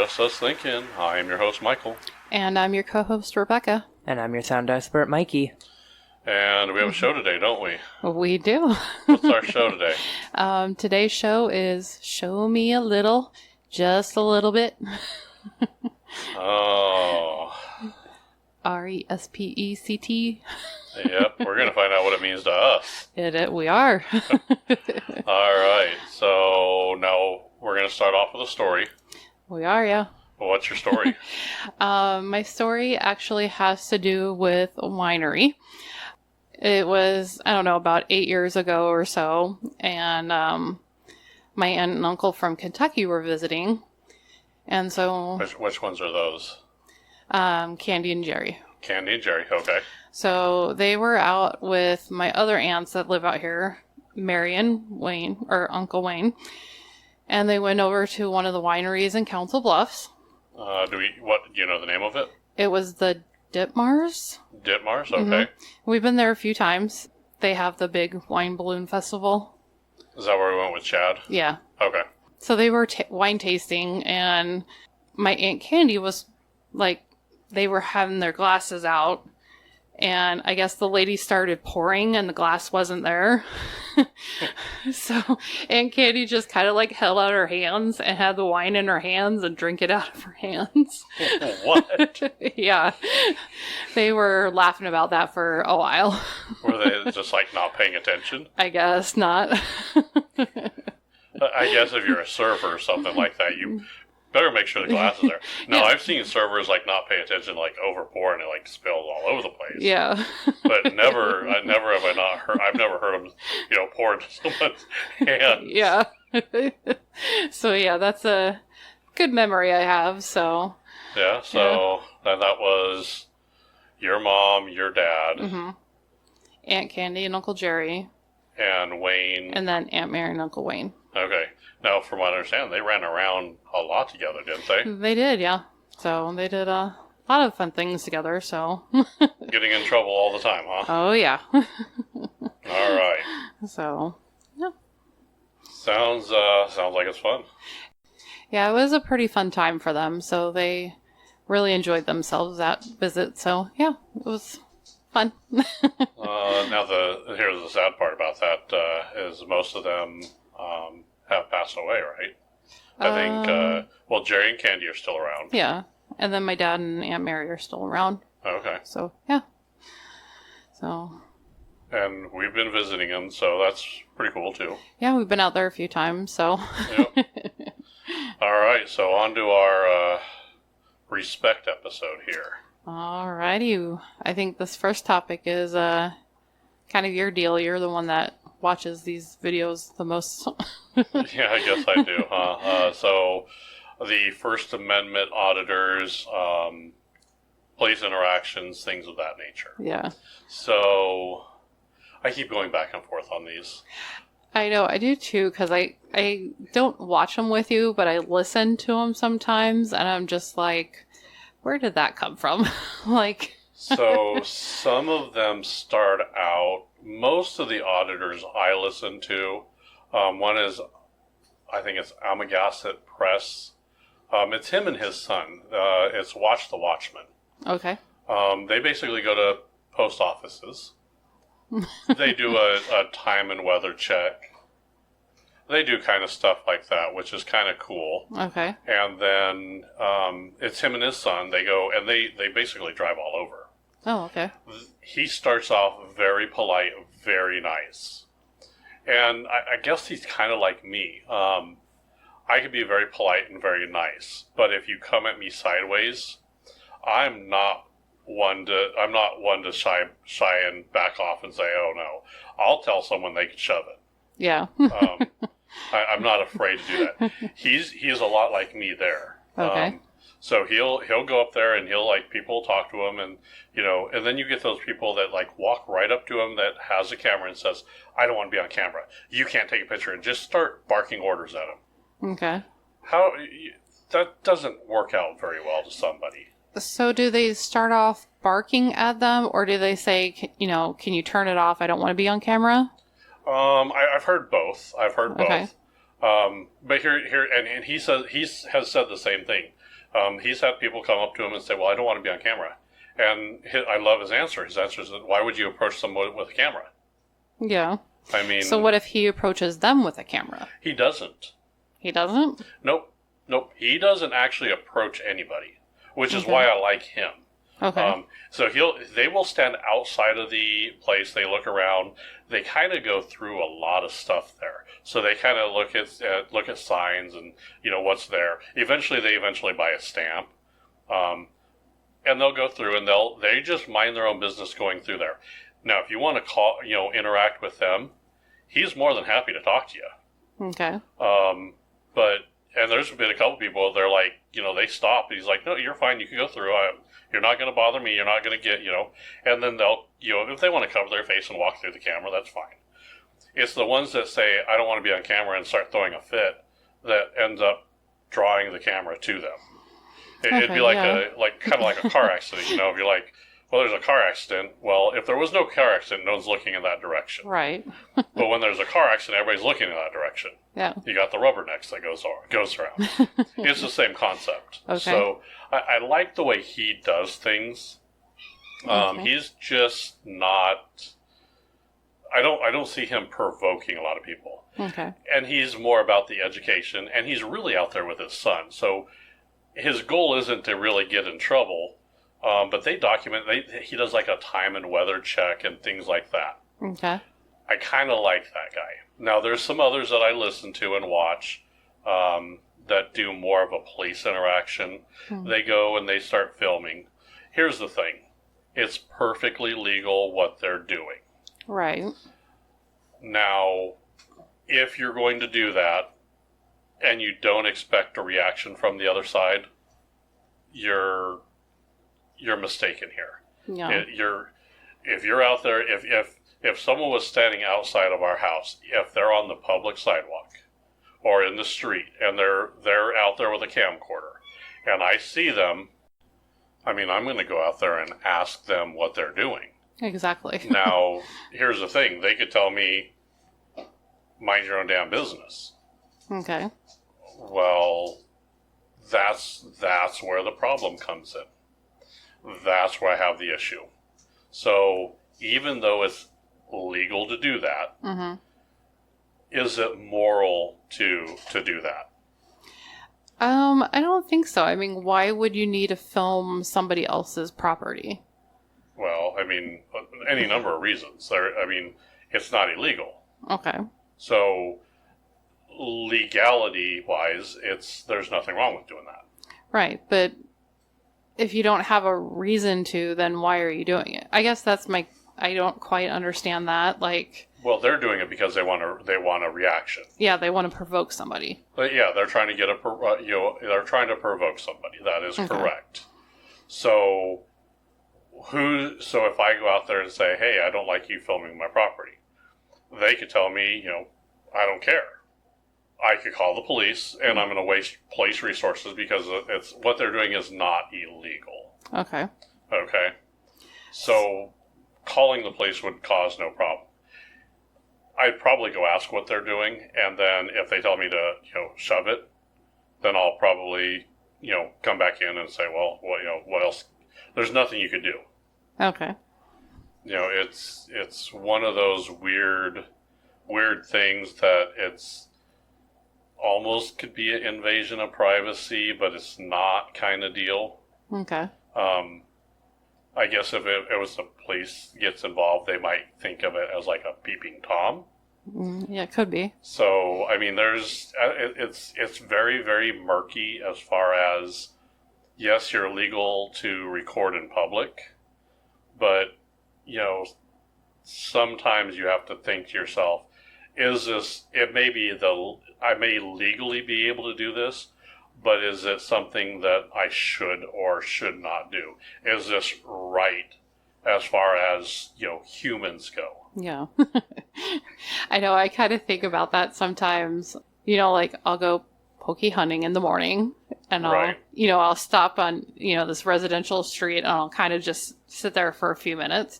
Just Us Thinking. I am your host, Michael. And I'm your co-host, Rebecca. And I'm your sound expert, Mikey. And we have a show today, don't we? We do. What's our show today? Today's show is Show Me a Little, Just a Little Bit. Oh. R-E-S-P-E-C-T. Yep, we're going to find out what it means to us. We are. All right, so now we're going to start off with a story. We are, yeah. What's your story? My story actually has to do with a winery. It was, I don't know, about 8 years ago or so, and my aunt and uncle from Kentucky were visiting, and so... Which ones are those? Candy and Jerry. Candy and Jerry, okay. So they were out with my other aunts that live out here, Mary and Wayne, or Uncle Wayne, and they went over to one of the wineries in Council Bluffs. Do you know the name of it? It was the Ditmars. Ditmars, okay. Mm-hmm. We've been there a few times. They have the big wine balloon festival. Is that where we went with Chad? Yeah. Okay. So they were wine tasting, and my Aunt Candy was like, they were having their glasses out, and I guess the lady started pouring and the glass wasn't there. So Aunt Candy just kind of like held out her hands and had the wine in her hands and drink it out of her hands. What? Yeah. They were laughing about that for a while. Were they just like not paying attention? I guess not. I guess if you're a server or something like that, you better make sure the glass is there. No, Yeah. I've seen servers like not pay attention, like over pour, and it like spills all over the place. Yeah. But I've never heard them, pour into someone's hand. Yeah. So yeah, that's a good memory I have, so. Yeah, so that was your mom, your dad. Mm-hmm. Aunt Candy and Uncle Jerry. And Wayne. And then Aunt Mary and Uncle Wayne. Okay. Now, from what I understand, they ran around a lot together, didn't they? They did, yeah. So they did a lot of fun things together, so. Getting in trouble all the time, huh? Oh, yeah. All right. So, yeah. Sounds like it's fun. Yeah, it was a pretty fun time for them, so they really enjoyed themselves that visit, so yeah, it was fun. Now, here's the sad part about that, is most of them have passed away, right? I think, Jerry and Candy are still around. Yeah, and then my dad and Aunt Mary are still around. Okay. So, yeah. So. And we've been visiting them, so that's pretty cool, too. Yeah, we've been out there a few times, so. Yep. All right, so on to our respect episode here. Alrighty. I think this first topic is kind of your deal. You're the one that watches these videos the most. Yeah, I guess I do, huh? So the First Amendment auditors, police interactions, things of that nature. Yeah. So I keep going back and forth on these. I know, I do too, because I don't watch them with you, but I listen to them sometimes, and I'm just like, where did that come from? Like. So some of them start out, most of the auditors I listen to, one is, I think it's Amagaset Press. It's him and his son. It's Watch the Watchman. Okay. They basically go to post offices. They do a time and weather check. They do kind of stuff like that, which is kind of cool. Okay. And then it's him and his son. They go, and they basically drive all over. Oh, okay. He starts off very polite, very nice. And I guess he's kind of like me. I can be very polite and very nice, but if you come at me sideways, I'm not one to shy and back off and say, "Oh no." I'll tell someone they can shove it. Yeah. I'm not afraid to do that. He's a lot like me there. Okay. So he'll go up there and he'll like people talk to him, and and then you get those people that like walk right up to him that has a camera and says, "I don't want to be on camera. You can't take a picture," and just start barking orders at him. Okay. That doesn't work out very well to somebody. So do they start off barking at them, or do they say, can you turn it off? I don't want to be on camera? I've heard both. Okay. But here, and he has said the same thing. He's had people come up to him and say, well, I don't want to be on camera. And I love his answer. His answer is, why would you approach someone with a camera? Yeah. I mean... So what if he approaches them with a camera? He doesn't. He doesn't? Nope. He doesn't actually approach anybody, which is why I like him. Okay. So they will stand outside of the place. They look around. They kind of go through a lot of stuff there. So they kind of look at signs and what's there. Eventually, they buy a stamp, and they'll go through and they just mind their own business going through there. Now, if you want to interact with them, he's more than happy to talk to you. Okay. And there's been a couple people, they're like, they stop. He's like, no, you're fine. You can go through. You're not going to bother me. You're not going to get, And then they'll, if they want to cover their face and walk through the camera, that's fine. It's the ones that say, I don't want to be on camera and start throwing a fit that ends up drawing the camera to them. It'd be like kind of like a car accident, if you're like, well, there's a car accident. Well, if there was no car accident, no one's looking in that direction. Right. But when there's a car accident, everybody's looking in that direction. Yeah. You got the rubbernecks that goes around. It's the same concept. Okay. So I like the way he does things. He's just not. I don't see him provoking a lot of people. Okay. And he's more about the education, and he's really out there with his son. So his goal isn't to really get in trouble. But they document. He does like a time and weather check and things like that. Okay. I kind of like that guy. Now, there's some others that I listen to and watch that do more of a police interaction. They go and they start filming. Here's the thing. It's perfectly legal what they're doing. Right. Now, if you're going to do that and you don't expect a reaction from the other side, you're mistaken here. Yeah. If you're out there, if someone was standing outside of our house, if they're on the public sidewalk or in the street and they're out there with a camcorder and I see them, I'm going to go out there and ask them what they're doing. Exactly. Now, here's the thing. They could tell me, mind your own damn business. Okay. Well, that's where the problem comes in. That's where I have the issue. So, even though it's legal to do that, is it moral to do that? I don't think so. Why would you need to film somebody else's property? Well, any number of reasons. It's not illegal. Okay. So, legality-wise, there's nothing wrong with doing that. Right, but if you don't have a reason to, then why are you doing it? I guess I don't quite understand that. Well, they're doing it because they want a reaction. Yeah, they want to provoke somebody. But yeah, they're trying to they're trying to provoke somebody. That is correct. So if I go out there and say, hey, I don't like you filming my property, they could tell me, I don't care. I could call the police, and I'm going to waste police resources because it's what they're doing is not illegal. Okay. Okay. So calling the police would cause no problem. I'd probably go ask what they're doing, and then if they tell me to, shove it, then I'll probably, come back in and say, well, what else? There's nothing you could do. Okay. It's one of those weird things that it's almost could be an invasion of privacy, but it's not kind of deal. Okay. I guess if it was the police gets involved, they might think of it as like a peeping Tom. Yeah, it could be. So, it's very, very murky as far as, yes, you're legal to record in public, but, sometimes you have to think to yourself, I may legally be able to do this, but is it something that I should or should not do? Is this right as far as, humans go? Yeah. I know, I kind of think about that sometimes. I'll go pokey hunting in the morning, and I'll stop on, this residential street, and I'll kind of just sit there for a few minutes.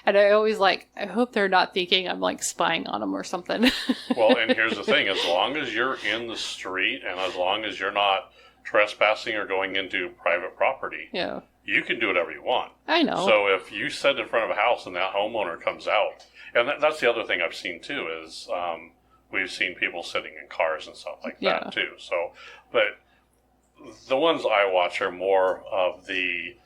And I always I hope they're not thinking I'm spying on them or something. Well, and here's the thing, as long as you're in the street and as long as you're not trespassing or going into private property, Yeah. you can do whatever you want. I know. So if you sit in front of a house and that homeowner comes out, and that's the other thing I've seen too is we've seen people sitting in cars and stuff like that too. So, but the ones I watch are more of they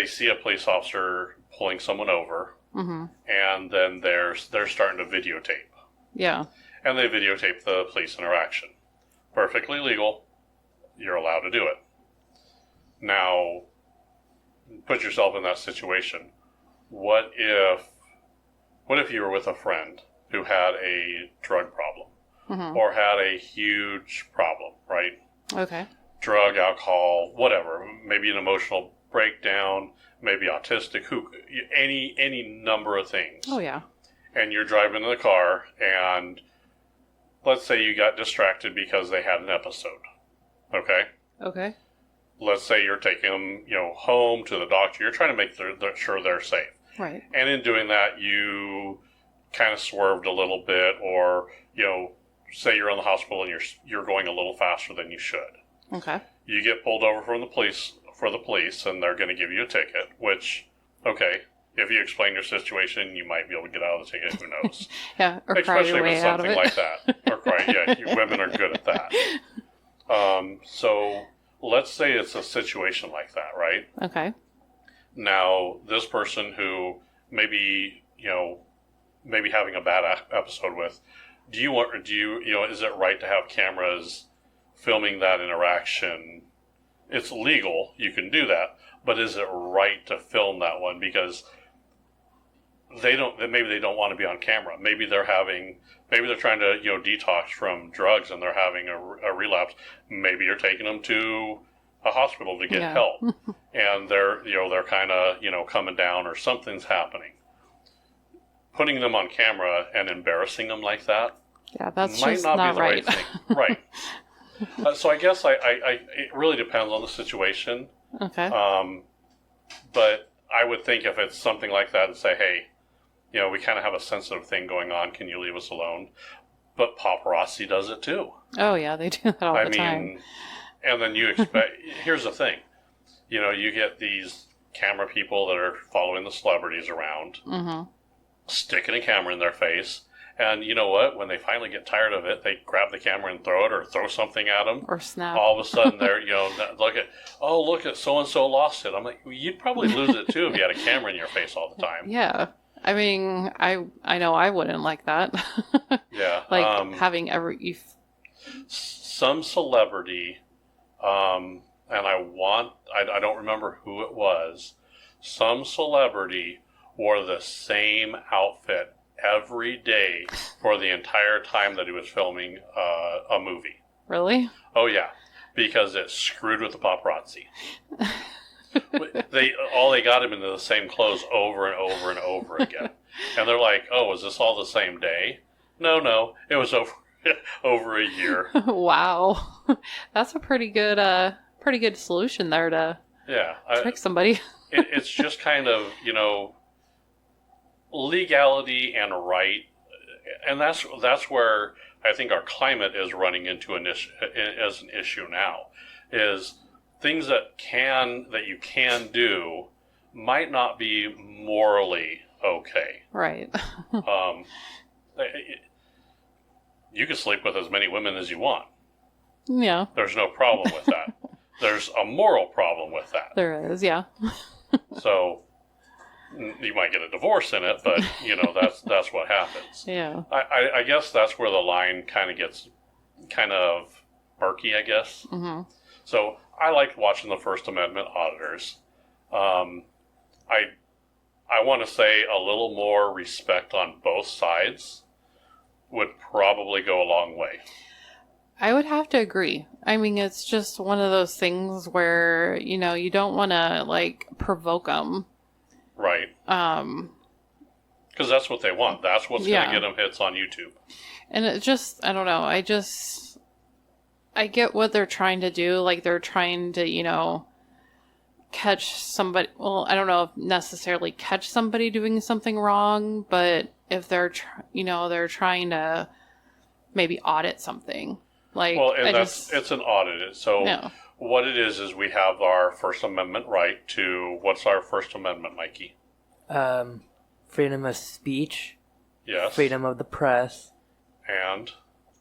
see a police officer pulling someone over, and then they're starting to videotape. Yeah. And they videotape the police interaction. Perfectly legal. You're allowed to do it. Now, put yourself in that situation. What if you were with a friend who had a drug problem or had a huge problem, right? Okay. Drug, alcohol, whatever. Maybe an emotional breakdown, maybe autistic, any number of things. Oh, yeah. And you're driving in the car, and let's say you got distracted because they had an episode. Okay? Okay. Let's say you're taking them, home to the doctor. You're trying to make sure they're safe. Right. And in doing that, you kind of swerved a little bit, or, say you're in the hospital and you're going a little faster than you should. Okay. You get pulled over for the police, and they're going to give you a ticket, which, okay, if you explain your situation, you might be able to get out of the ticket. Who knows? Yeah, or cry Especially your way with out of something it. like that. Or cry, yeah, women are good at that. So let's say it's a situation like that, right? Okay. Now, this person who maybe having a bad episode with, is it right to have cameras filming that interaction? It's legal, you can do that, but is it right to film that one? Because maybe they don't want to be on camera. Maybe they're trying to, detox from drugs and they're having a relapse. Maybe you're taking them to a hospital to get help, and they're kind of, coming down, or something's happening. Putting them on camera and embarrassing them like that, yeah, that's might just not not be the right thing. Right. So I guess it really depends on the situation. Okay. But I would think if it's something like that and say, hey, we kind of have a sensitive thing going on. Can you leave us alone? But paparazzi does it too. Oh, yeah, they do that all the time. And then you expect, here's the thing, you get these camera people that are following the celebrities around, sticking a camera in their face. And you know what? When they finally get tired of it, they grab the camera and throw it, or throw something at them. Or snap. All of a sudden, they're, look at so-and-so lost it. I'm like, well, you'd probably lose it too if you had a camera in your face all the time. Yeah. I mean, I know I wouldn't like that. Yeah. Like having some celebrity, and I don't remember who it was, some celebrity wore the same outfit every day for the entire time that he was filming a movie. Really? Oh yeah, because it screwed with the paparazzi. They got him into the same clothes over and over and over again, and they're like, "Oh, is this all the same day?" No, it was over a year. Wow, that's a pretty good solution there to trick somebody. It's just kind of legality and right, and that's where I think our climate is running into as an issue now, is things that you can do might not be morally okay. Right. You can sleep with as many women as you want. Yeah. There's no problem with that. There's a moral problem with that. There is, yeah. So you might get a divorce in it, but that's what happens. Yeah. I guess that's where the line kind of gets kind of murky, I guess. Mm-hmm. So I liked watching the First Amendment auditors. I want to say a little more respect on both sides would probably go a long way. I would have to agree. I mean, it's just one of those things where, you don't want to, provoke them. Right. Because that's what they want. That's what's going to get them hits on YouTube. And it just, I don't know. I get what they're trying to do. Like, they're trying to, catch somebody. Well, I don't know if necessarily catch somebody doing something wrong, but if they're, they're trying to maybe audit something. Like, Well, and I it's an audit. So no. what it is we have our First Amendment right to, what's our First Amendment, Mikey? Freedom of speech, Yes. freedom of the press, And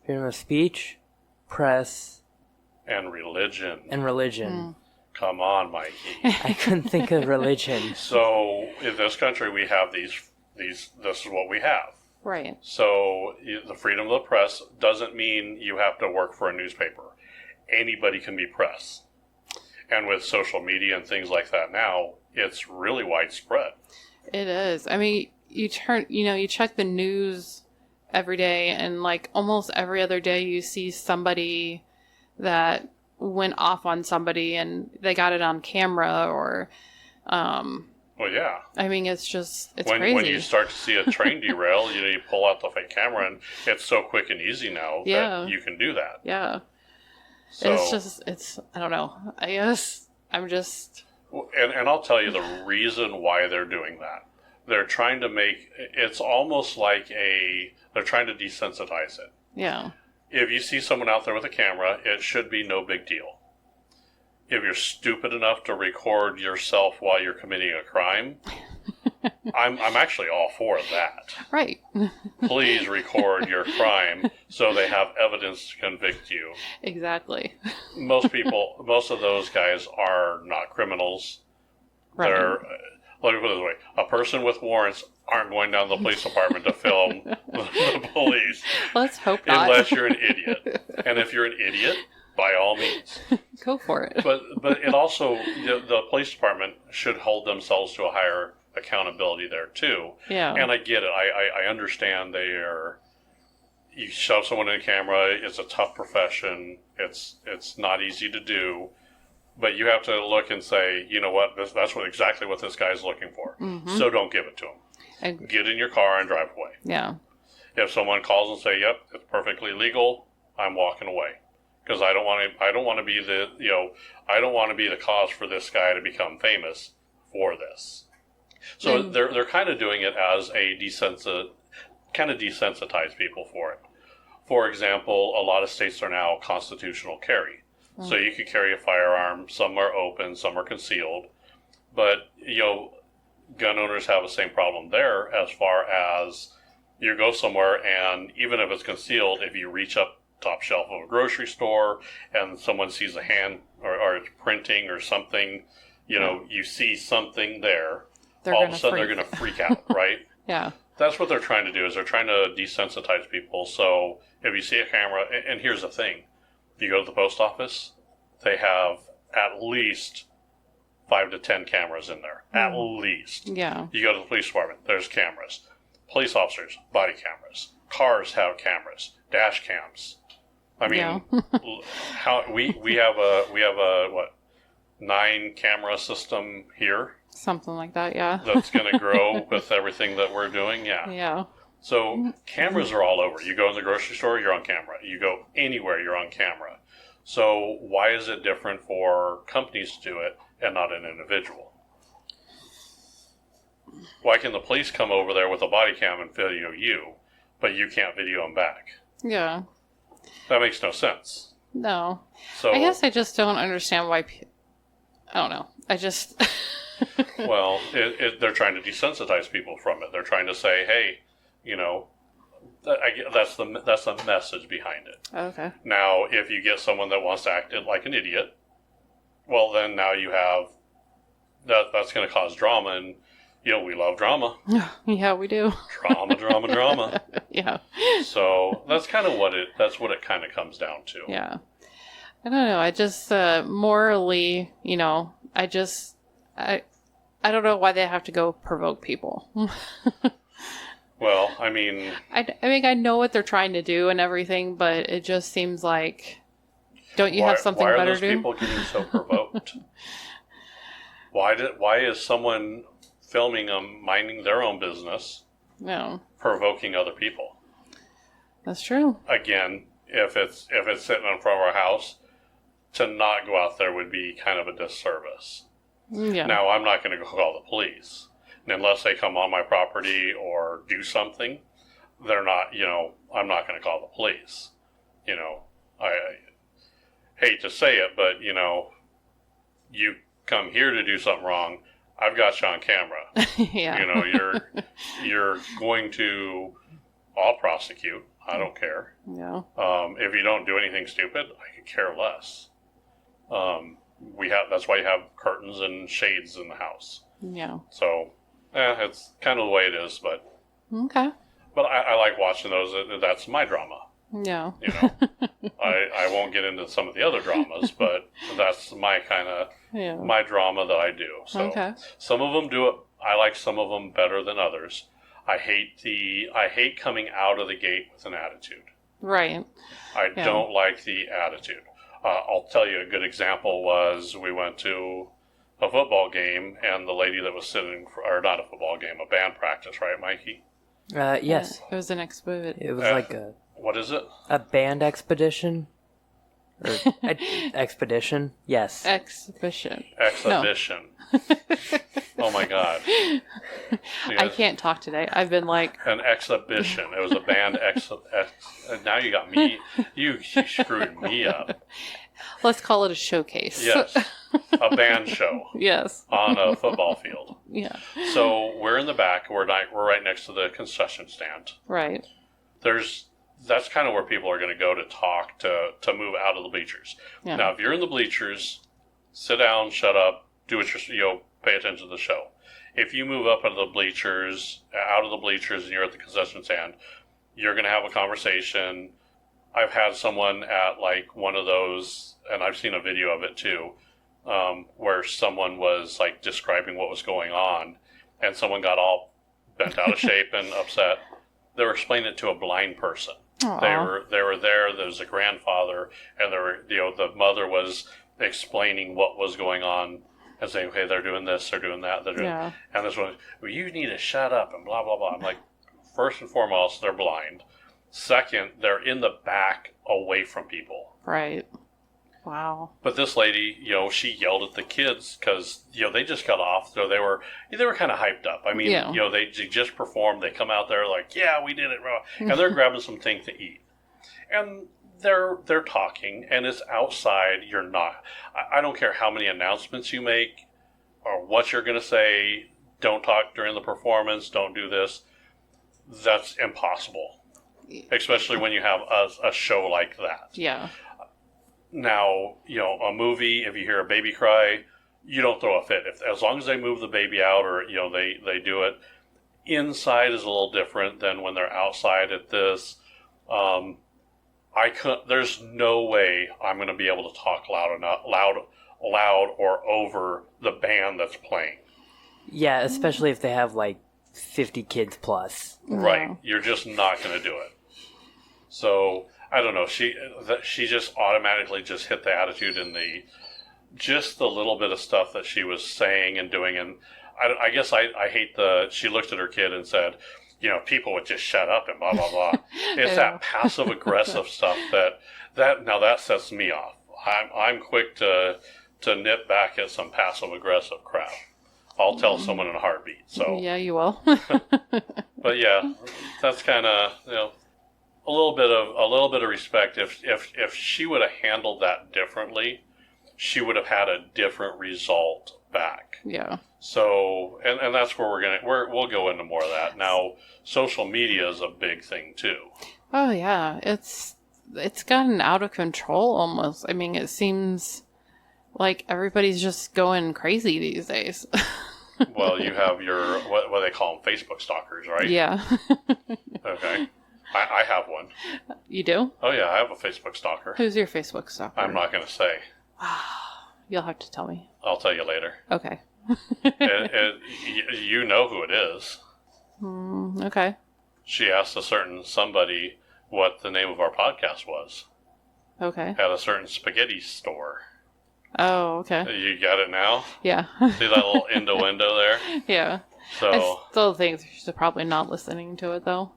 freedom of speech, press, religion. and religion. Come on, Mikey. I couldn't think of religion. So in this country, we have these. This is what we have. Right. So the freedom of the press doesn't mean you have to work for a newspaper. Anybody can be press. And with social media and things like that now, it's really widespread. It is. I mean, you check the news every day, and like almost every other day you see somebody that went off on somebody and they got it on camera, or Well, yeah. I mean, it's When crazy. you start to see a train derail, you pull out the fake camera, and it's so quick and easy now that you can do that. Yeah. So, It's I don't know. I guess I'm just... And I'll tell you the reason why they're doing that. They're trying to make, it's almost like they're trying to desensitize it. Yeah. If you see someone out there with a camera, it should be no big deal. If you're stupid enough to record yourself while you're committing a crime, I'm actually all for that. Right. Please record your crime so they have evidence to convict you. Exactly. Most of those guys are not criminals. Right. Let me put it this way: a person with warrants aren't going down to the police department to film the police. Let's hope not. Unless you're an idiot. And if you're an idiot, by all means. Go for it. But it also, the police department should hold themselves to a higher accountability there too. Yeah. And I get it. I understand you shove someone in a camera, it's a tough profession. It's not easy to do. But you have to look and say, you know what, that's exactly what this guy's looking for. Mm-hmm. So don't give it to him. Get in your car and drive away. Yeah. If someone calls and say, "Yep, it's perfectly legal," I'm walking away, because I don't want to be I don't want to be the cause for this guy to become famous for this. So they're kind of doing it as a desensitize people for it. For example, a lot of states are now constitutional carry. So you could carry a firearm. Some are open, some are concealed. But, gun owners have the same problem there, as far as you go somewhere and even if it's concealed, if you reach up top shelf of a grocery store and someone sees a hand or it's printing or something, you see something there, all of a sudden they're going to freak out, right? Yeah. That's what they're trying to do, is they're trying to desensitize people. So if you see a camera, and here's the thing, you go to the post office, they have at least 5 to 10 cameras in there. At least. Yeah. You go to the police department, there's cameras. Police officers, body cameras. Cars have cameras, dash cams. I mean, how we have a 9 camera system here. Something like that, yeah. That's going to grow with everything that we're doing, yeah. Yeah. So cameras are all over. You go in the grocery store, you're on camera. You go anywhere, you're on camera. So why is it different for companies to do it and not an individual? Why can the police come over there with a body cam and video you, but you can't video them back? Yeah. That makes no sense. No. So I guess I just don't understand why... I don't know. I just... Well, they're trying to desensitize people from it. They're trying to say, hey, that's the message behind it. Okay. Now, if you get someone that wants to act like an idiot, well, then now you have that's going to cause drama, and we love drama. Yeah, we do. Drama. Yeah. So that's kind of what it kind of comes down to. Yeah. I don't know. I just morally, I don't know why they have to go provoke people. Well, I mean... I know what they're trying to do and everything, but it just seems like... Don't you have something better to do? Why are those people getting so provoked? Why is someone filming them minding their own business provoking other people? That's true. Again, if it's sitting in front of our house, to not go out there would be kind of a disservice. Yeah. Now, I'm not going to go call the police. And unless they come on my property or do something, they're not, I'm not going to call the police. I hate to say it, but you come here to do something wrong, I've got you on camera. Yeah. You're going to, I'll prosecute. I don't care. Yeah. If you don't do anything stupid, I could care less. That's why you have curtains and shades in the house. Yeah. So, it's kind of the way it is, but Okay. But I like watching those. That's my drama. Yeah. I won't get into some of the other dramas, but that's my kind of my drama that I do. So some of them do it. I like some of them better than others. I hate coming out of the gate with an attitude. Right. I don't like the attitude. I'll tell you a good example was we went to a football game, and the lady that was sitting, or not a football game, a band practice, right, Mikey? Yes. It was an expedition. It was like a... What is it? A band expedition? Or expedition? Yes. Exhibition. Exhibition. Oh my God. I can't talk today. I've been like... An exhibition. It was a band now you got me. You screwed me up. Let's call it a showcase. Yes. A band show. Yes. On a football field. Yeah. So we're in the back. We're right next to the concession stand. Right. That's kind of where people are going to go to talk, to move out of the bleachers. Yeah. Now, if you're in the bleachers, sit down, shut up, do what pay attention to the show. If you move up out of the bleachers, and you're at the concession stand, you're going to have a conversation. I've had someone at like one of those, and I've seen a video of it too, where someone was like describing what was going on, and someone got all bent out of shape and upset. They were explaining it to a blind person. Aww. They were there. There was a grandfather, and the mother was explaining what was going on and saying, "Okay, they're doing this, they're doing that, they're doing," and this one, well, you need to shut up and blah blah blah. I'm like, first and foremost, they're blind. Second, they're in the back, away from people. Right. Wow. But this lady, she yelled at the kids because they just got off, so they were kind of hyped up. I mean, they just performed. They come out there like, yeah, we did it, and they're grabbing some things to eat, and they're talking, and it's outside. You're not. I don't care how many announcements you make or what you're going to say. Don't talk during the performance. Don't do this. That's impossible, especially when you have a show like that. Yeah. Now, a movie, if you hear a baby cry, you don't throw a fit. As long as they move the baby out or, they do it. Inside is a little different than when they're outside at this. There's no way I'm going to be able to talk loud or over the band that's playing. Yeah, especially if they have like 50 kids plus. Right. You're just not going to do it. So... I don't know. She just automatically just hit the attitude and the little bit of stuff that she was saying and doing. And I guess I hate she looked at her kid and said, people would just shut up and blah, blah, blah. It's that passive aggressive stuff that sets me off. I'm quick to nip back at some passive aggressive crap. I'll tell someone in a heartbeat. So yeah, you will. But yeah, that's kind of, a little bit of respect. If she would have handled that differently, she would have had a different result back. Yeah. So, and that's where we'll go into more of that. Now, social media is a big thing too. Oh yeah, it's gotten out of control almost. I mean, it seems like everybody's just going crazy these days. Well, you have your what they call them, Facebook stalkers, right? Yeah. Okay. I have one. You do? Oh yeah, I have a Facebook stalker. Who's your Facebook stalker? I'm not going to say. You'll have to tell me. I'll tell you later. Okay. You know who it is. Okay. She asked a certain somebody what the name of our podcast was. Okay. At a certain spaghetti store. Oh, okay. You got it now? Yeah. See that little innuendo there? Yeah. So I still think she's probably not listening to it though.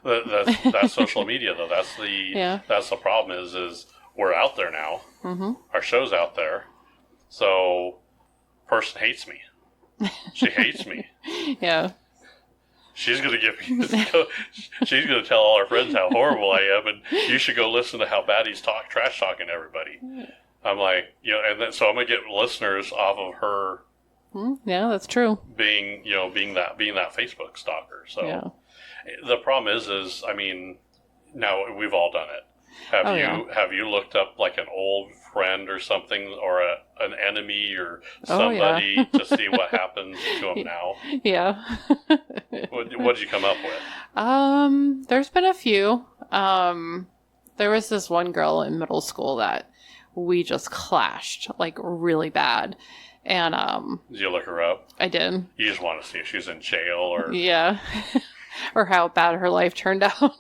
That's social media though. That's the problem is we're out there now. Mm-hmm. Our show's out there. So person hates me. She hates me. Yeah. she's going to give me, she's going to tell all her friends how horrible I am, and you should go listen to how bad he's trash talking everybody. I'm like, and then, so I'm going to get listeners off of her. Yeah, that's true. Being that Facebook stalker. So yeah. The problem is, I mean, now we've all done it. Have you looked up like an old friend or something, or an enemy or somebody to see what happens to them now? Yeah. What did you come up with? There's been a few. There was this one girl in middle school that we just clashed like really bad. And did you look her up? I did. You just want to see if she's in jail or yeah, or how bad her life turned out.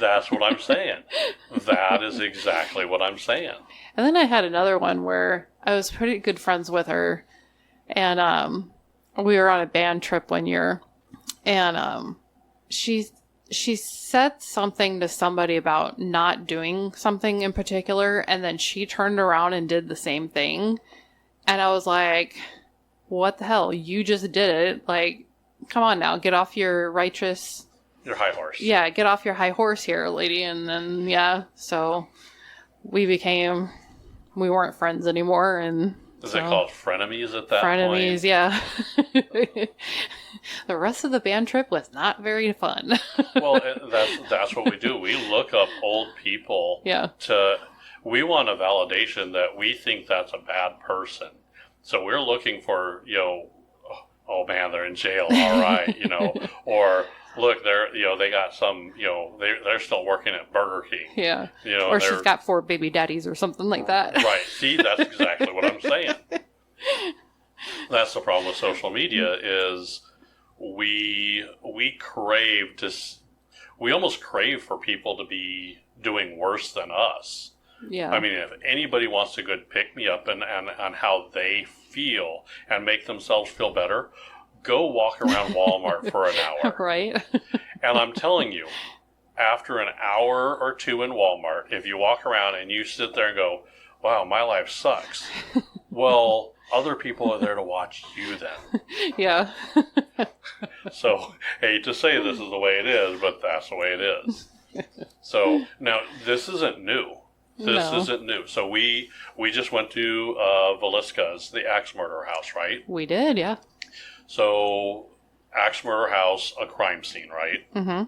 That's what I'm saying. That is exactly what I'm saying. And then I had another one where I was pretty good friends with her, and we were on a band trip one year, and she said something to somebody about not doing something in particular, and then she turned around and did the same thing. And I was like, what the hell? You just did it. Like, come on now, get off your righteous... Your high horse. Yeah, get off your high horse here, lady. And then, so we weren't friends anymore. And is it called frenemies at that point? Frenemies, yeah. The rest of the band trip was not very fun. Well, that's what we do. We look up old people. Yeah. We want a validation that we think that's a bad person. So we're looking for, oh man, they're in jail, all right, or look, they got some, they're still working at Burger King. Yeah. Or she's got 4 baby daddies or something like that. Right. See, that's exactly what I'm saying. That's the problem with social media is we almost crave for people to be doing worse than us. Yeah. I mean, if anybody wants a good pick-me-up and on how they feel and make themselves feel better, go walk around Walmart for an hour. Right. And I'm telling you, after an hour or two in Walmart, if you walk around and you sit there and go, wow, my life sucks. Well, other people are there to watch you then. Yeah. So, hate to say this is the way it is, but that's the way it is. So, now, this isn't new. This isn't new. So we just went to Velisca's, the axe murder house, right? We did, yeah. So, axe murder house, a crime scene, right? Mm-hmm.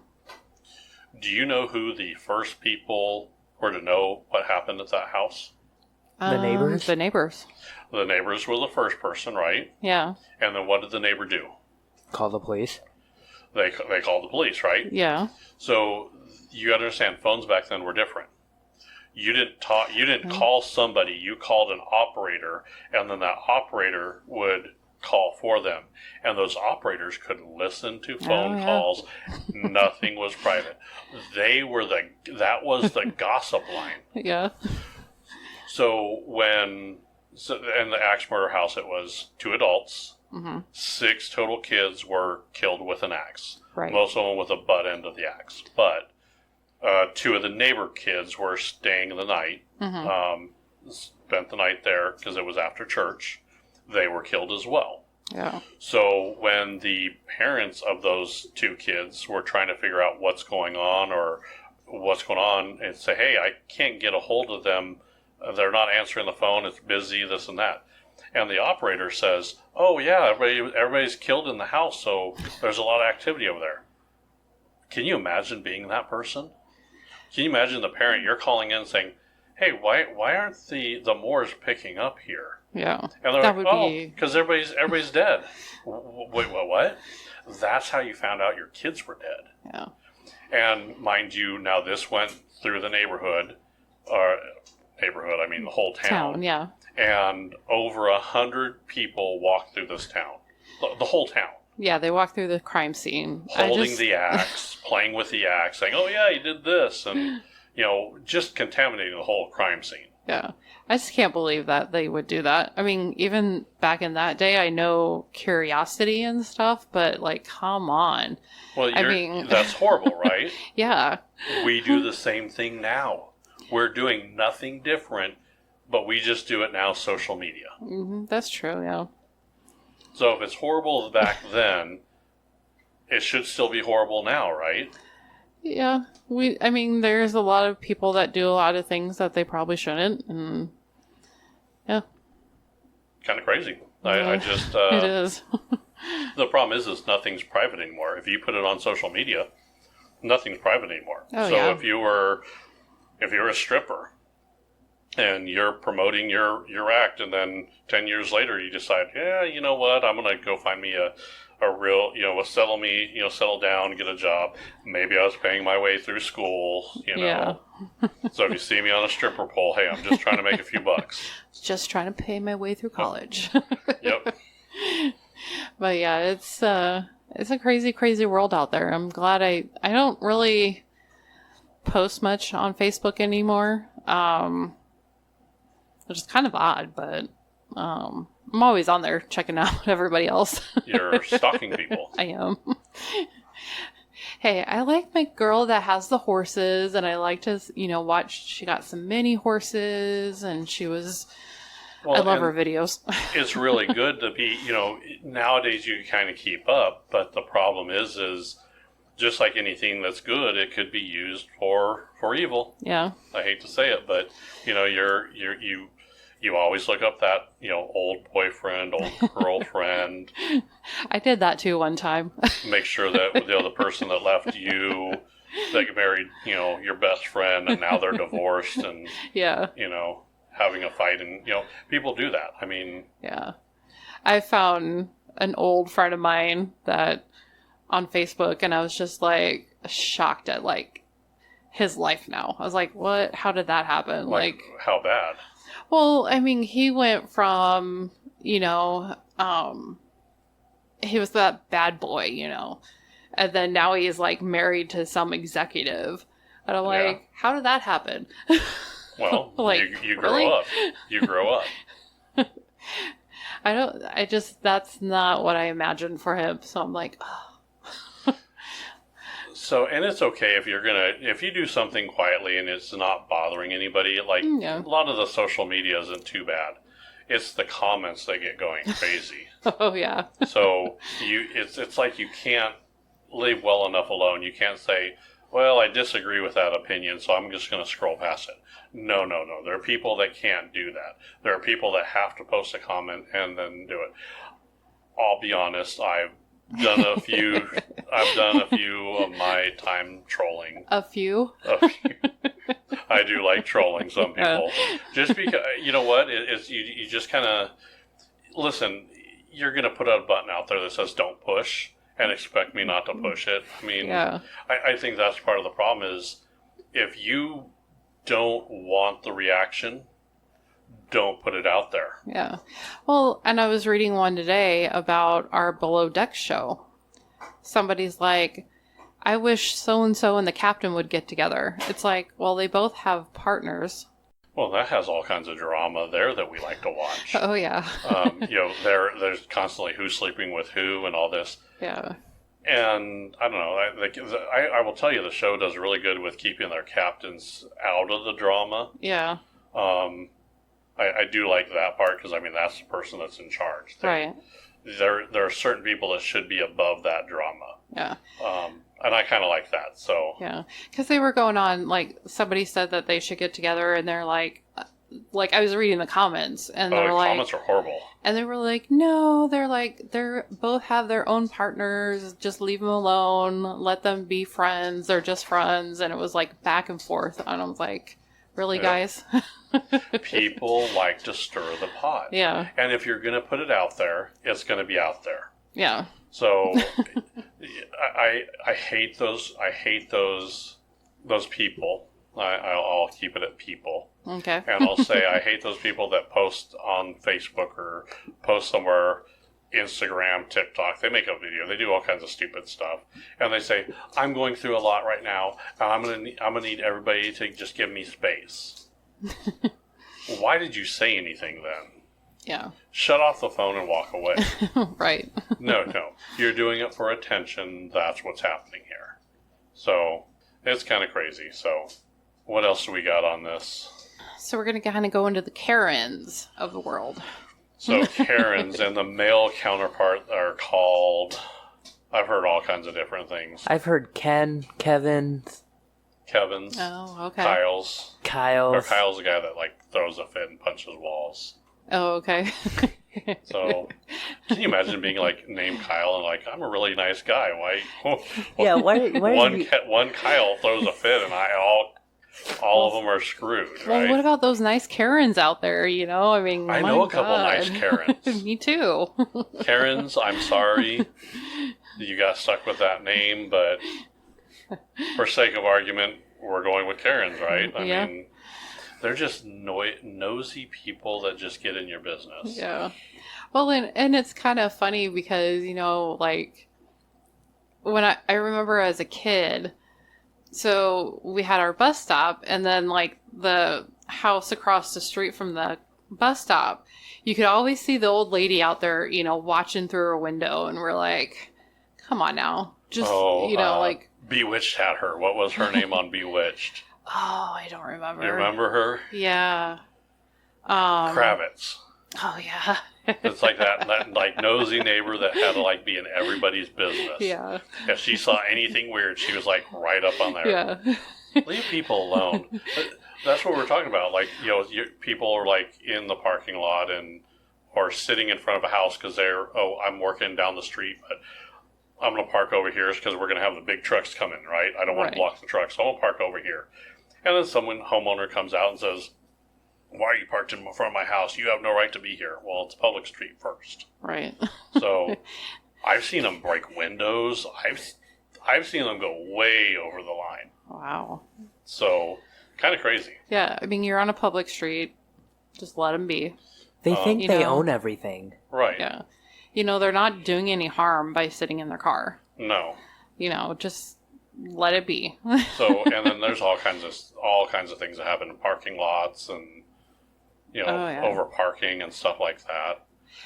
Do you know who the first people were to know what happened at that house? The neighbors? The neighbors. The neighbors were the first person, right? Yeah. And then what did the neighbor do? Call the police. They called the police, right? Yeah. So you got to understand, phones back then were different. You didn't call somebody. You called an operator, and then that operator would call for them. And those operators could listen to phone calls. Nothing was private. That was the gossip line. Yeah. So in the axe murder house, it was 2 adults. Mm-hmm. 6 total kids were killed with an axe. Right. Most of them with the butt end of the axe. But 2 of the neighbor kids were staying the night. Mm-hmm. Spent the night there because it was after church. They were killed as well. Yeah. So when the parents of those 2 kids were trying to figure out what's going on and say, hey, I can't get a hold of them. They're not answering the phone. It's busy, this and that. And the operator says, oh, yeah, everybody's killed in the house, so there's a lot of activity over there. Can you imagine being that person? Can you imagine the parent you're calling in saying, hey, why aren't the Moors picking up here? Yeah. And they're like, because everybody's dead. Wait, what? That's how you found out your kids were dead. Yeah. And mind you, now this went through the neighborhood, the whole town. Yeah. And over 100 people walked through this town. The whole town. Yeah, they walked through the crime scene. Holding the axe, playing with the axe, saying, oh yeah, you did this. And, just contaminating the whole crime scene. Yeah. I just can't believe that they would do that. I mean, even back in that day, I know curiosity and stuff, but come on. Well, that's horrible, right? Yeah. We do the same thing now. We're doing nothing different, but we just do it now, social media. Mm-hmm. That's true, yeah. So if it's horrible back then, it should still be horrible now, right? Yeah. I mean, there's a lot of people that do a lot of things that they probably shouldn't. And yeah. Kind of crazy. I just... it is. The problem is nothing's private anymore. If you put it on social media, nothing's private anymore. Oh, so yeah. if you're a stripper and you're promoting your act, and then 10 years later you decide, yeah, you know what, I'm gonna go find me a real, settle down, get a job. Maybe I was paying my way through school, Yeah. So if you see me on a stripper pole, hey, I'm just trying to make a few bucks. Just trying to pay my way through college. Yep. But yeah, it's a crazy, crazy world out there. I'm glad I don't really post much on Facebook anymore. Which is kind of odd, but I'm always on there checking out everybody else. You're stalking people. I am. Hey, I like my girl that has the horses, and I like to, watch. She got some mini horses, and she was. Well, I love her videos. It's really good to be, nowadays you kind of keep up, but the problem is just like anything that's good, it could be used for evil. Yeah. I hate to say it, but you always look up that, old boyfriend, old girlfriend. I did that too one time. Make sure that the other person that left you, that you married, your best friend, and now they're divorced and, Yeah. having a fight, and, people do that. I mean... Yeah. I found an old friend of mine that on Facebook, and I was just, shocked at, his life now. I was like, what? How did that happen? How bad? Well, I mean, he went from, he was that bad boy, and then now he's, married to some executive. And I'm like, how did that happen? Well, you grow really? up. You grow up. That's not what I imagined for him. So I'm like, oh. So, and it's okay if if you do something quietly and it's not bothering anybody, a lot of the social media isn't too bad. It's the comments that get going crazy. Oh, yeah. So, it's like you can't leave well enough alone. You can't say, well, I disagree with that opinion, so I'm just going to scroll past it. No. There are people that can't do that. There are people that have to post a comment and then do it. I'll be honest, I've done a few of my time trolling. A few? I do like trolling some people. Just because, you know what, you just kind of, listen, you're going to put a button out there that says don't push and expect me not to push it. I mean, yeah. I think that's part of the problem is if you don't want the reaction, don't put it out there. Yeah. Well, and I was reading one today about our Below Deck show. Somebody's like, I wish so-and-so and the captain would get together. It's like, well, they both have partners. Well, that has all kinds of drama there that we like to watch. Oh, yeah. There's constantly who's sleeping with who and all this. Yeah. And I don't know. I will tell you, the show does really good with keeping their captains out of the drama. Yeah. I do like that part because, I mean, that's the person that's in charge. Right. There are certain people that should be above that drama. Yeah. And I kind of like that. So yeah, because they were going on, somebody said that they should get together, and they're like I was reading the comments, and they were like, comments are horrible. And they were like, no, they're both have their own partners. Just leave them alone. Let them be friends. They're just friends. And it was back and forth. And I was like, really, guys? People like to stir the pot. Yeah. And if you're going to put it out there, it's going to be out there. Yeah. So I hate those. I hate those people. I'll keep it at people. Okay. And I'll say I hate those people that post on Facebook or post somewhere, Instagram, TikTok. They make a video. They do all kinds of stupid stuff, and they say, "I'm going through a lot right now, and I'm gonna need everybody to just give me space." Why did you say anything then? Yeah. Shut off the phone and walk away. Right. No. You're doing it for attention. That's what's happening here. So it's kind of crazy. So what else do we got on this? So we're going to kind of go into the Karens of the world. So Karens and the male counterpart are called... I've heard all kinds of different things. I've heard Ken, Kevin's, Kevin's, Oh, okay. Kyle's. Or Kyle's. Kyle's the guy that like throws a fit and punches walls. Oh, okay. So, can you imagine being like named Kyle and like I'm a really nice guy? Why? Yeah, why one Kyle throws a fit and all of them are screwed. Well, right? what about those nice Karens out there? I mean, I my know a couple God. nice Karens. Me too. Karens, I'm sorry you got stuck with that name, but for sake of argument, we're going with Karens, right? I Yeah. mean, they're just nosy people that just get in your business. Yeah. Well, and it's kind of funny because, like, when I remember as a kid, so we had our bus stop, and then, like, the house across the street from the bus stop, you could always see the old lady out there, watching through her window, and we're like, come on now. Just, like... Bewitched had her. What was her name on Bewitched? Oh, I don't remember. You remember her? Yeah. Kravitz. Oh, yeah. It's like that like nosy neighbor that had to like be in everybody's business. Yeah. If she saw anything weird, she was like right up on there. Yeah. Leave people alone. That's what we're talking about. Like, people are like in the parking lot or sitting in front of a house because I'm working down the street, but I'm going to park over here because we're going to have the big trucks come in, right? I don't want to block the trucks, so I'm going to park over here. And then homeowner comes out and says, why are you parked in front of my house? You have no right to be here. Well, it's a public street first. Right. So I've seen them break windows. I've seen them go way over the line. Wow. So kind of crazy. Yeah, I mean, you're on a public street. Just let them be. They think they own everything. Right. Yeah. They're not doing any harm by sitting in their car. No. Just let it be. So, and then there's all kinds of things that happen in parking lots and, over parking and stuff like that.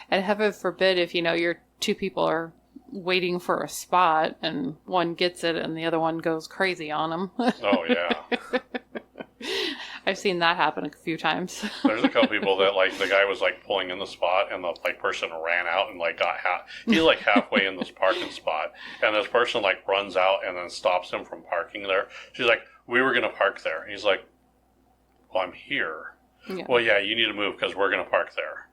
And heaven forbid if, your two people are waiting for a spot and one gets it and the other one goes crazy on them. Oh, yeah. I've seen that happen a few times. There's a couple people that like the guy was like pulling in the spot and the like person ran out and like he's like halfway in this parking spot and this person like runs out and then stops him from parking there. She's like, we were going to park there. And he's like, well, I'm here. Yeah. Well, yeah, you need to move because we're going to park there.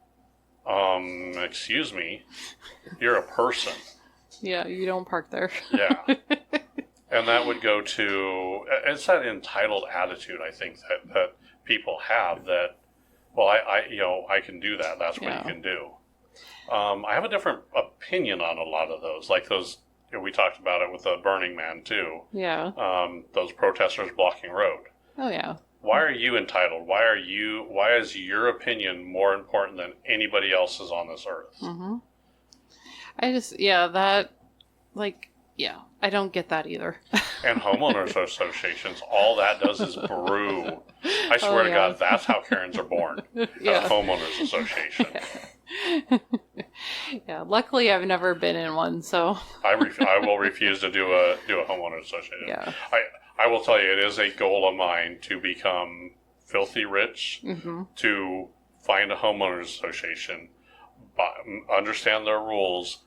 Excuse me, you're a person. Yeah, you don't park there. Yeah. And that would go to, it's that entitled attitude, I think, that people have that, well, I can do that. That's what you can do. I have a different opinion on a lot of those. Like those, we talked about it with the Burning Man, too. Yeah. Those protesters blocking road. Oh, yeah. Why are you entitled? Why is your opinion more important than anybody else's on this earth? Mm-hmm. I don't get that either. And homeowners associations, all that does is brew. I swear to God, that's how Karens are born. At a homeowners association. Yeah, luckily I've never been in one, so I will refuse to do a homeowners association. Yeah. I will tell you, it is a goal of mine to become filthy rich, to find a homeowners association, understand their rules,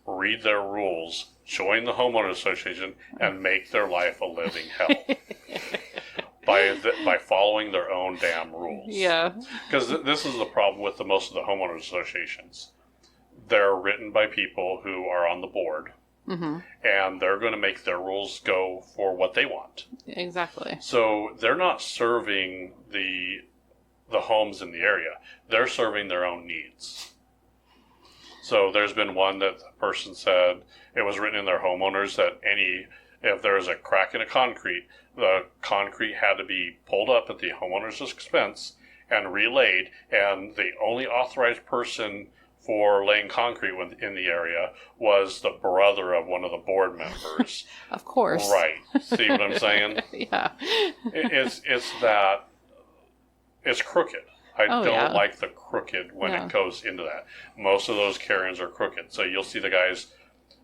read their rules, join the homeowners association, and make their life a living hell by following their own damn rules. Yeah. Because this is the problem with most of the homeowners associations. They're written by people who are on the board, and they're going to make their rules go for what they want. Exactly. So they're not serving the homes in the area. They're serving their own needs. So there's been one that the person said it was written in their homeowners that if there was a crack in a concrete, the concrete had to be pulled up at the homeowner's expense and relayed, and the only authorized person for laying concrete in the area was the brother of one of the board members. Of course. Right. See what I'm saying? Yeah. It's crooked. I don't like the crooked when it goes into that. Most of those Karens are crooked. So you'll see the guys,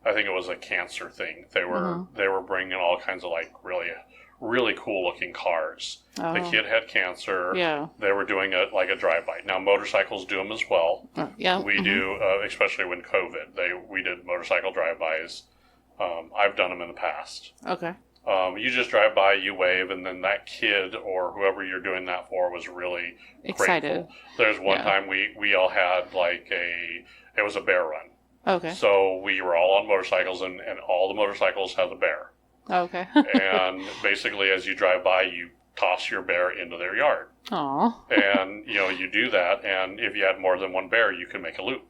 I think it was a cancer thing. They were bringing all kinds of like really, really cool looking cars. Oh. The kid had cancer. Yeah. They were doing a drive-by. Now motorcycles do them as well. Yeah. We do, especially when COVID. We did motorcycle drive-bys. I've done them in the past. Okay. You just drive by, you wave, and then that kid or whoever you're doing that for was really Excited. grateful. There's one time we all had it was a bear run. Okay. So we were all on motorcycles, and all the motorcycles had a bear. Okay. And basically, as you drive by, you toss your bear into their yard. Aw. And, you do that, and if you had more than one bear, you can make a loop.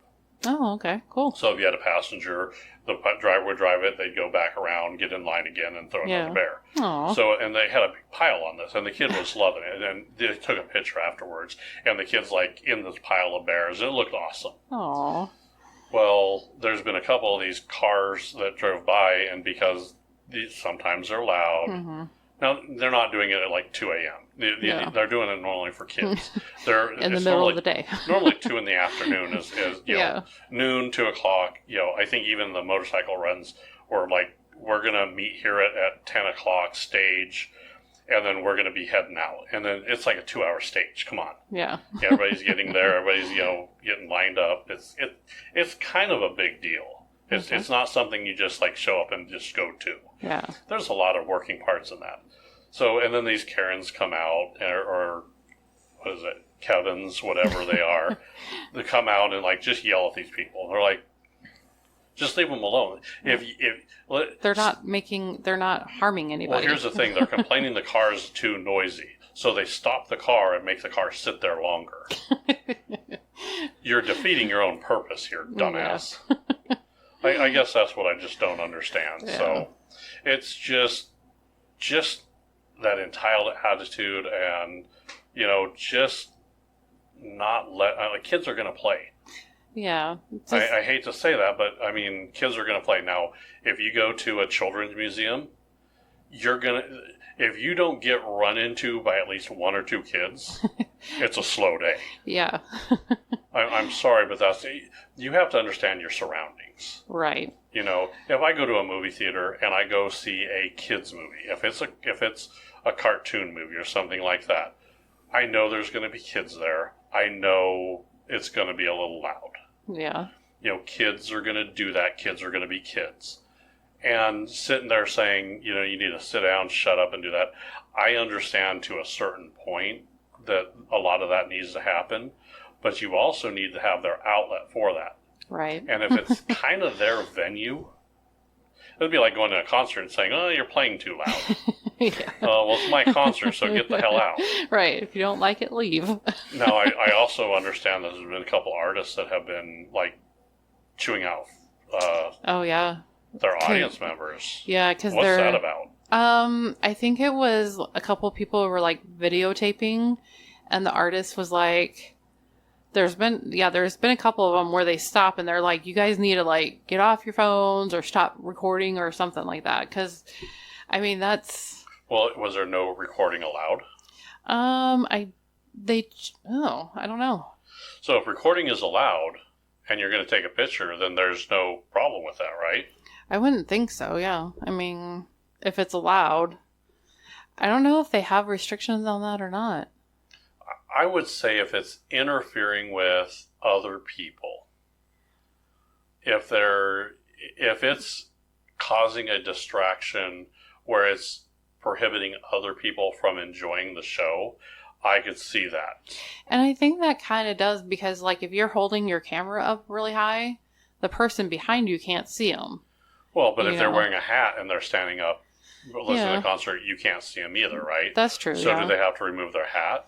Oh, okay. Cool. So if you had a passenger, the driver would drive it, they'd go back around, get in line again, and throw another bear. Aw. So, and they had a big pile on this, and the kid was loving it, and they took a picture afterwards, and the kid's in this pile of bears, and it looked awesome. Aw. Well, there's been a couple of these cars that drove by, and because sometimes they're loud. Mm-hmm. Now, they're not doing it at 2 a.m. They're doing it normally for kids. They're in the middle of the day. Normally 2 in the afternoon is noon, 2 o'clock. I think even the motorcycle runs were we're going to meet here at 10 o'clock stage, and then we're going to be heading out. And then it's like a 2-hour stage. Come on. Yeah. Everybody's getting there. Everybody's, getting lined up. It's kind of a big deal. It's not something you just show up and just go to. Yeah. There's a lot of working parts in that. So, and then these Karens come out, or what is it, Kevins, whatever they are. They come out and just yell at these people. They're like, just leave them alone. They're not harming anybody. Well, here's the thing. They're complaining the car is too noisy. So they stop the car and make the car sit there longer. You're defeating your own purpose here, dumbass. Yeah. I guess that's what I just don't understand. Yeah. So it's just that entitled attitude, and just not kids are going to play. Yeah. I hate to say that, but I mean, kids are going to play. Now, if you go to a children's museum, if you don't get run into by at least 1 or 2 kids, it's a slow day. Yeah. I'm sorry, but you have to understand your surroundings. Right. If I go to a movie theater and I go see a kids movie, if it's a cartoon movie or something like that, I know there's going to be kids there. I know it's going to be a little loud. Yeah. Kids are going to do that. Kids are going to be kids. And sitting there saying, you need to sit down, shut up, and do that. I understand to a certain point that a lot of that needs to happen, but you also need to have their outlet for that. Right. And if it's kind of their venue, it'd be like going to a concert and saying, "Oh, you're playing too loud." Yeah. Well, it's my concert, so get the hell out. Right. If you don't like it, leave. Now, I also understand that there's been a couple artists that have been chewing out. Oh yeah. Their audience members. Yeah, because what's that about? I think it was a couple people were videotaping, and the artist was like, there's been a couple of them where they stop and they're like, you guys need to get off your phones or stop recording or something like that. Because, I mean, that's... Well, was there no recording allowed? I don't know. So if recording is allowed and you're going to take a picture, then there's no problem with that, right? I wouldn't think so, yeah. I mean, if it's allowed. I don't know if they have restrictions on that or not. I would say if it's interfering with other people, if it's causing a distraction where it's prohibiting other people from enjoying the show, I could see that. And I think that kind of does, because if you're holding your camera up really high, the person behind you can't see them. Well, but if they're wearing a hat and they're standing up listening to the concert, you can't see them either, right? That's true. So do they have to remove their hat?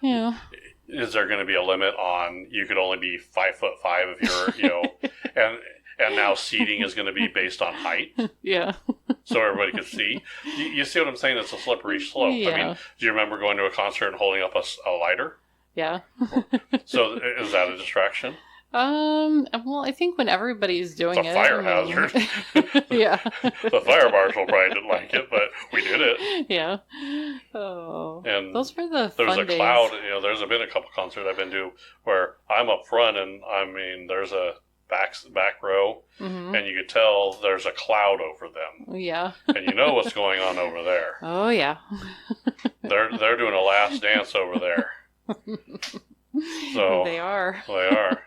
Yeah. Is there going to be a limit on you could only be 5'5" if you're and now seating is going to be based on height? Yeah. So everybody could see. You see what I'm saying? It's a slippery slope. Yeah. I mean, do you remember going to a concert and holding up a lighter? Yeah. So is that a distraction? Well, I think when everybody's doing it's a fire hazard. Yeah. The fire marshal probably didn't like it, but we did it. Yeah. Oh. And those were the there's fun a days. cloud. There's been a couple concerts I've been to where I'm up front, and there's a back row, mm-hmm. and you could tell there's a cloud over them. Yeah. And you know what's going on over there. Oh yeah. They're doing a last dance over there. So they are. They are.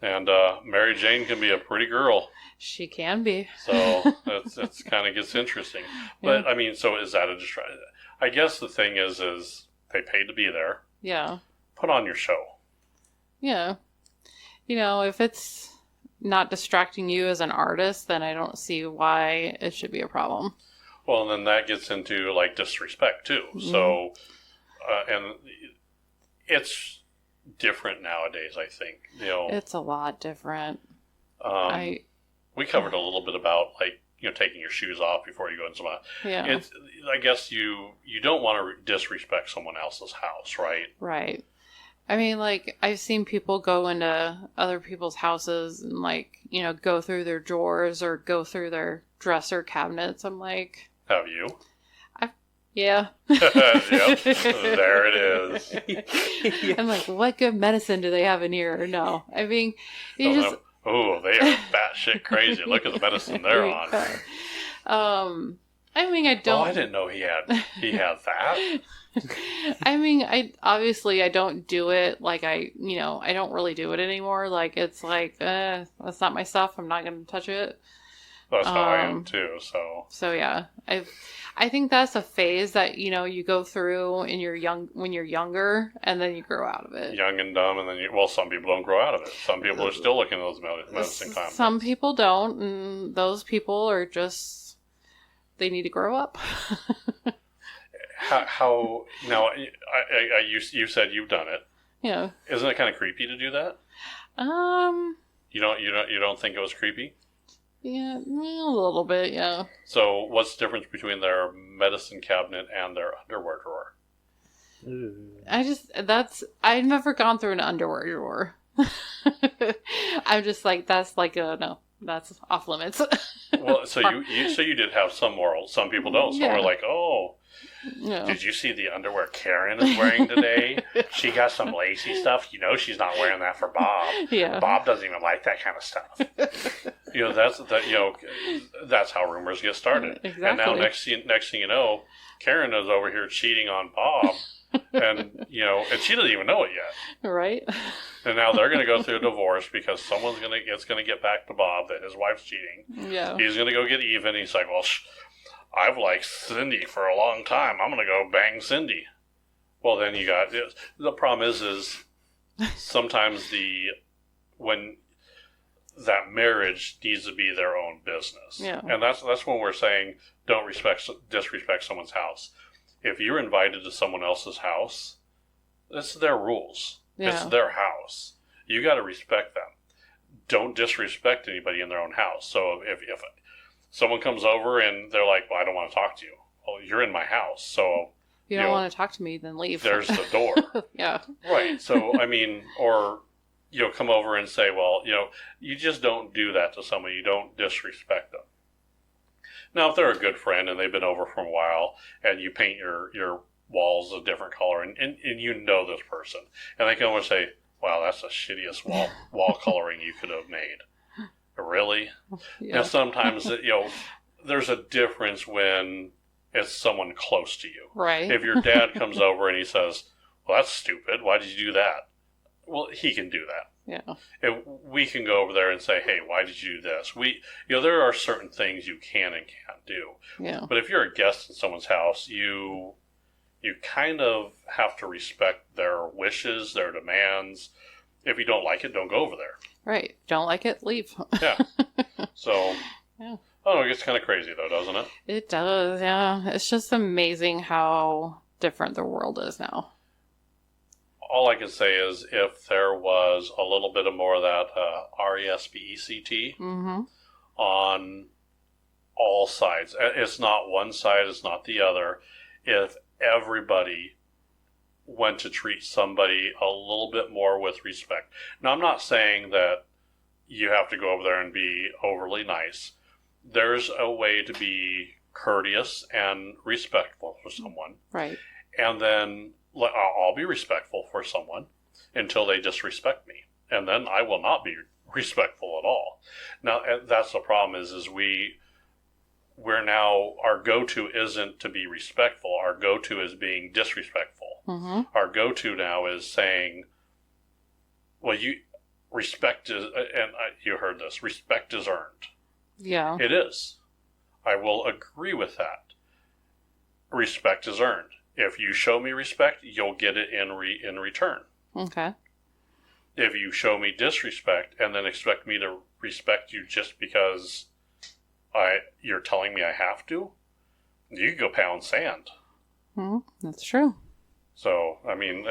And Mary Jane can be a pretty girl. She can be. So it's kind of gets interesting. But, I mean, so is that a distraction? I guess the thing is they paid to be there. Yeah. Put on your show. Yeah. You know, if it's not distracting you as an artist, then I don't see why it should be a problem. Well, and then that gets into, like, disrespect, too. Mm-hmm. So, and it's different nowadays, I think. You know, it's a lot different. We covered a little bit about, like, you know, taking your shoes off before you go into somebody. Yeah. I guess you don't want to disrespect someone else's house, right? Right. I mean, like, I've seen people go into other people's houses and, like, you know, go through their drawers or go through their dresser cabinets. I'm like... Have you? Yeah. Yep. There it is. I'm like, what good medicine do they have in here? No. I mean, you just... Oh, they are batshit crazy. Look at the medicine they're on. I mean, I don't... Oh, I didn't know he had that. I mean, I don't do it like I don't really do it anymore. Like, it's like, that's not my stuff. I'm not going to touch it. That's how I am too, So yeah, I think that's a phase that, you know, you go through when you're younger, and then you grow out of it. Young and dumb, and then some people don't grow out of it. Some people are still looking at those medicine comments. Some people don't, and those people are just, they need to grow up. How now? You said you've done it. Yeah. Isn't it kind of creepy to do that? You don't think it was creepy? Yeah, a little bit, yeah. So, what's the difference between their medicine cabinet and their underwear drawer? I've never gone through an underwear drawer. I'm just like, that's like no, that's off limits. Well, so you did have some morals. Some people don't. Some are like, oh, yeah. Did you see the underwear Karen is wearing today? She got some lacy stuff. You know, she's not wearing that for Bob. Yeah. Bob doesn't even like that kind of stuff. You know, that's how rumors get started. Exactly. And now next thing you know, Karen is over here cheating on Bob. And, you know, and she doesn't even know it yet. Right. And now they're going to go through a divorce because it's going to get back to Bob that his wife's cheating. Yeah. He's going to go get even. He's like, well, I've liked Cindy for a long time. I'm going to go bang Cindy. Well, then the problem is sometimes when that marriage needs to be their own business. Yeah. And that's when we're saying don't disrespect someone's house. If you're invited to someone else's house, it's their rules. Yeah. It's their house. You got to respect them. Don't disrespect anybody in their own house. So if someone comes over and they're like, well, I don't want to talk to you. Well, you're in my house. So if you don't want to talk to me, then leave. There's the door. Yeah. Right. So, I mean, or, come over and say, well, you just don't do that to somebody. You don't disrespect them. Now, if they're a good friend and they've been over for a while and you paint your walls a different color and you know this person, and they can always say, wow, that's the shittiest wall coloring you could have made. Really? Yeah. Now, sometimes, there's a difference when it's someone close to you. Right. If your dad comes over and he says, well, that's stupid. Why did you do that? Well, he can do that. Yeah. If we can go over there and say, hey, why did you do this? There are certain things you can and can't do. Yeah. But if you're a guest in someone's house, you kind of have to respect their wishes, their demands. If you don't like it, don't go over there. Right. Don't like it, leave. Yeah. So, yeah. Oh, it gets kind of crazy, though, doesn't it? It does, yeah. It's just amazing how different the world is now. All I can say is if there was a little bit of more of that RESPECT on all sides, it's not one side, it's not the other. If everybody went to treat somebody a little bit more with respect. Now, I'm not saying that you have to go over there and be overly nice. There's a way to be courteous and respectful for someone. Right. And then I'll be respectful for someone until they disrespect me. And then I will not be respectful at all. Now, that's the problem is we're now, our go-to isn't to be respectful. Our go-to is being disrespectful. Mm-hmm. Our go-to now is saying, well, respect is, and you heard this, respect is earned. Yeah. It is. I will agree with that. Respect is earned. If you show me respect, you'll get it in return. Okay. If you show me disrespect and then expect me to respect you just because you're telling me I have to, you can go pound sand. That's true. So, I mean,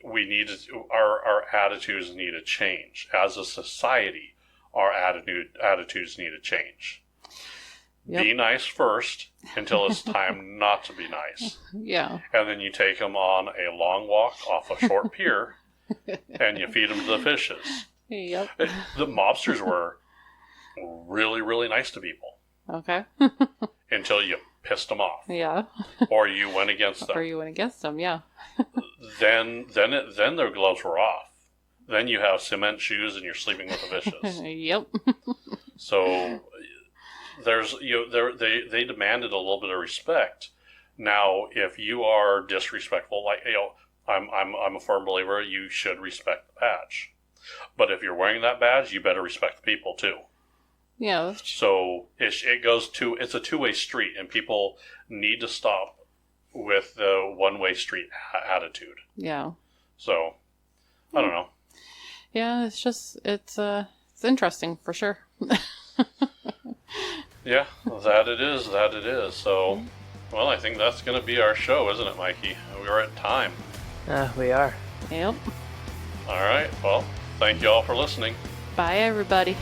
we need to, our attitudes need to change. As a society, our attitudes need to change. Yep. Be nice first until it's time not to be nice. Yeah. And then you take them on a long walk off a short pier and you feed them to the fishes. Yep. The mobsters were really, really nice to people Okay. until you pissed them off Yeah. or you went against them. Or you went against them, yeah. Then their gloves were off. Then you have cement shoes and you're sleeping with the fishes. Yep. So they demanded a little bit of respect. Now, if you are disrespectful, like I'm a firm believer, you should respect the badge. But if you're wearing that badge, you better respect the people too. Yeah, that's true. So it's a two-way street, and people need to stop with the one-way street attitude. Yeah. So I don't know. Yeah, it's interesting for sure. Yeah, that it is. So, well, I think that's going to be our show, isn't it, Mikey? We're at time. We are. Yep. All right. Well, thank you all for listening. Bye, everybody.